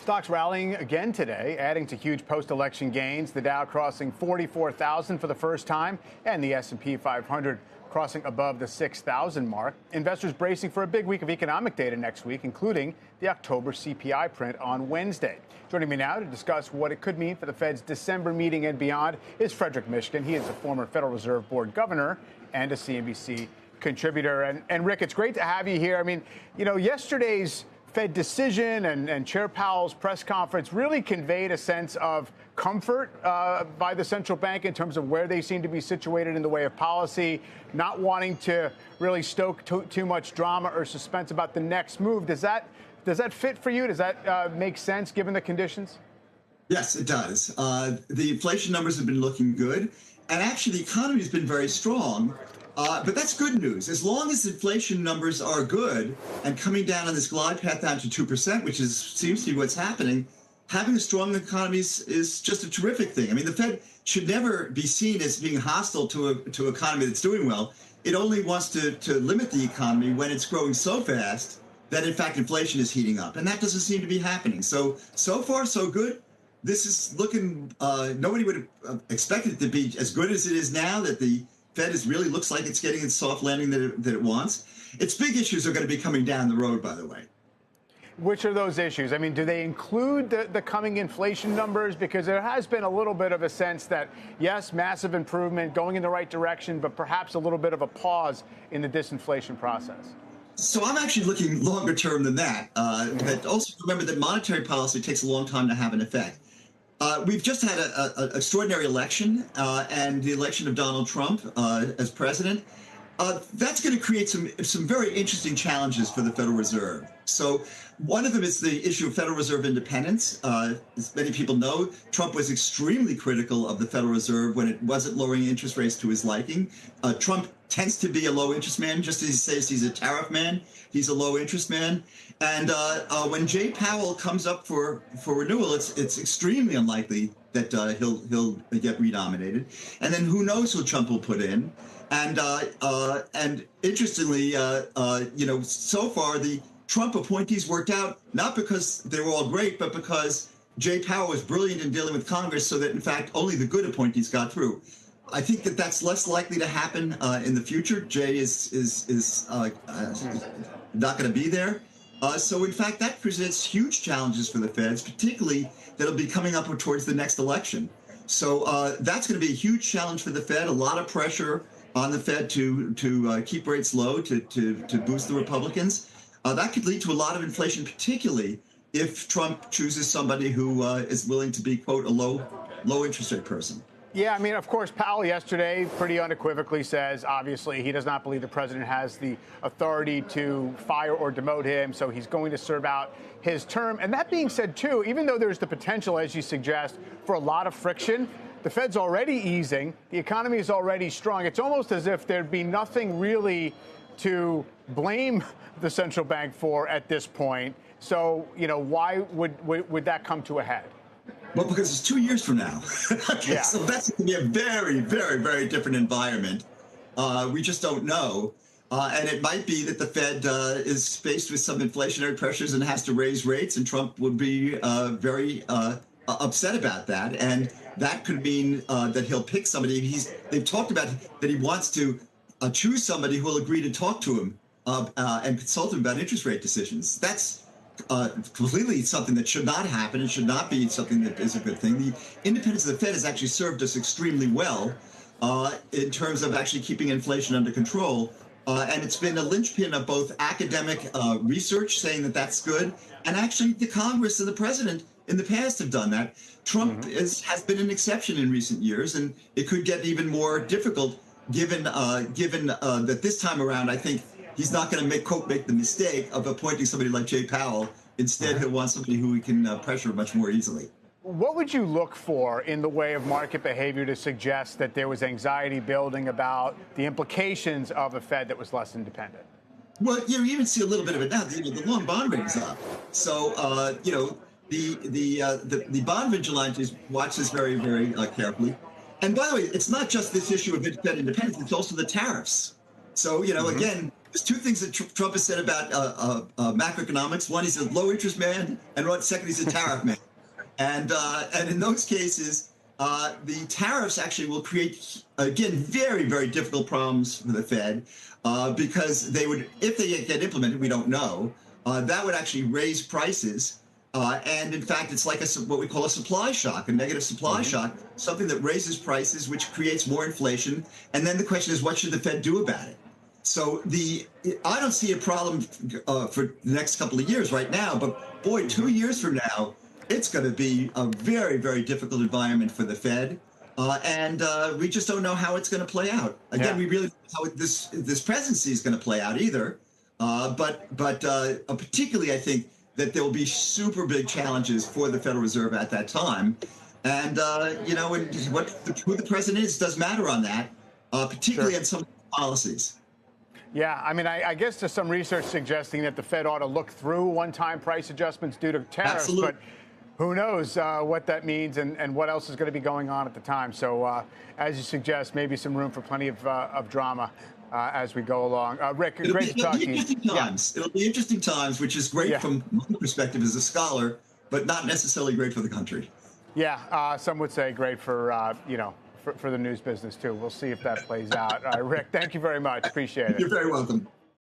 Stocks rallying again today, adding to huge post-election gains. The Dow crossing 44,000 for the first time, and the S&P 500 crossing above the 6,000 mark. Investors bracing for a big week of economic data next week, including the October CPI print on Wednesday. Joining me now to discuss what it could mean for the Fed's December meeting and beyond is Frederic Mishkin. He is a former Federal Reserve Board governor and a CNBC contributor. And Rick, it's great to have you here. I mean, you know, yesterday's Fed decision and Chair Powell's press conference really conveyed a sense of comfort by the central bank in terms of where they seem to be situated in the way of policy, not wanting to really stoke too much drama or suspense about the next move. Does that fit for you? Does that make sense given the conditions? Yes, it does. The inflation numbers have been looking good, and actually the economy has been very strong. But that's good news. As long as inflation numbers are good and coming down on this glide path down to 2%, which seems to be what's happening, having a strong economy is just a terrific thing. I mean, the Fed should never be seen as being hostile to an economy that's doing well. It only wants to limit the economy when it's growing so fast that, in fact, inflation is heating up. And that doesn't seem to be happening. So far, so good. This is looking, nobody would have expected it to be as good as it is now, that the Fed really looks like it's getting its soft landing that it wants. Its big issues are going to be coming down the road, by the way. Which are those issues? I mean, do they include the coming inflation numbers? Because there has been a little bit of a sense that, yes, massive improvement, going in the right direction, but perhaps a little bit of a pause in the disinflation process. So I'm actually looking longer term than that. But also remember that monetary policy takes a long time to have an effect. We've just had an extraordinary election, and the election of Donald Trump as president. That's going to create some very interesting challenges for the Federal Reserve. So one of them is the issue of Federal Reserve independence. As many people know, Trump was extremely critical of the Federal Reserve when it wasn't lowering interest rates to his liking. Trump tends to be a low interest man, just as he says he's a tariff man. He's a low interest man. And when Jay Powell comes up for renewal, it's extremely unlikely that he'll get renominated. And then who knows who Trump will put in. And interestingly, so far the Trump appointees worked out not because they were all great, but because Jay Powell was brilliant in dealing with Congress, so that in fact only the good appointees got through. I think that that's less likely to happen in the future. Jay is not going to be there. So in fact, that presents huge challenges for the Feds, particularly that'll be coming up towards the next election. So that's going to be a huge challenge for the Fed. A lot of pressure on the Fed to keep rates low, to boost the Republicans. That could lead to a lot of inflation, particularly if Trump chooses somebody who is willing to be, quote, a low interest rate person. Yeah, I mean, of course, Powell yesterday pretty unequivocally says, obviously, he does not believe the president has the authority to fire or demote him, so he's going to serve out his term. And that being said, too, even though there's the potential, as you suggest, for a lot of friction, the Fed's already easing. The economy is already strong. It's almost as if there'd be nothing really to blame the central bank for at this point. So, you know, why would that come to a head? Well, because it's 2 years from now. Okay, yeah. So that's going to be a very, very, very different environment. We just don't know. And it might be that the Fed is faced with some inflationary pressures and has to raise rates, and Trump would be very upset about that. And that could mean that he'll pick somebody. They've talked about that he wants to choose somebody who will agree to talk to him and consult him about interest rate decisions. That's completely something that should not happen. It should not be something that is a good thing. The independence of the Fed has actually served us extremely well in terms of actually keeping inflation under control. And it's been a linchpin of both academic research saying that that's good, and actually the Congress and the president in the past have done that. Trump has been an exception in recent years, and it could get even more difficult given that this time around, I think he's not going to make the mistake of appointing somebody like Jay Powell. Instead, he'll want somebody who he can pressure much more easily. What would you look for in the way of market behavior to suggest that there was anxiety building about the implications of a Fed that was less independent? Well, you even see a little bit of it now. The long bond rate is up. So, the bond vigilantes watch this very, very carefully. And by the way, it's not just this issue of Fed independence, it's also the tariffs. So, again, there's two things that Trump has said about macroeconomics. One, he's a low interest man, and second, he's a tariff man. And in those cases, the tariffs actually will create, again, very, very difficult problems for the Fed because they would, if they get implemented, we don't know, that would actually raise prices. And in fact, it's like what we call a supply shock, a negative supply shock, something that raises prices, which creates more inflation. And then the question is, what should the Fed do about it? So I don't see a problem for the next couple of years right now, but boy, 2 years from now, it's going to be a very, very difficult environment for the Fed. And we just don't know how it's going to play out. Again, we really don't know how this presidency is going to play out either. But particularly, I think that there will be super big challenges for the Federal Reserve at that time. And, you know, who the president is does matter on that, particularly on some of the policies. Yeah, I mean, I guess there's some research suggesting that the Fed ought to look through one-time price adjustments due to tariffs. Absolutely. But who knows what that means and what else is going to be going on at the time. So as you suggest, maybe some room for plenty of drama as we go along. Rick, great to talk to you. It'll be interesting times, which is great from my perspective as a scholar, but not necessarily great for the country. Yeah, some would say great for, you know, for the news business, too. We'll see if that plays out. Rick, thank you very much. Appreciate it. You're very welcome.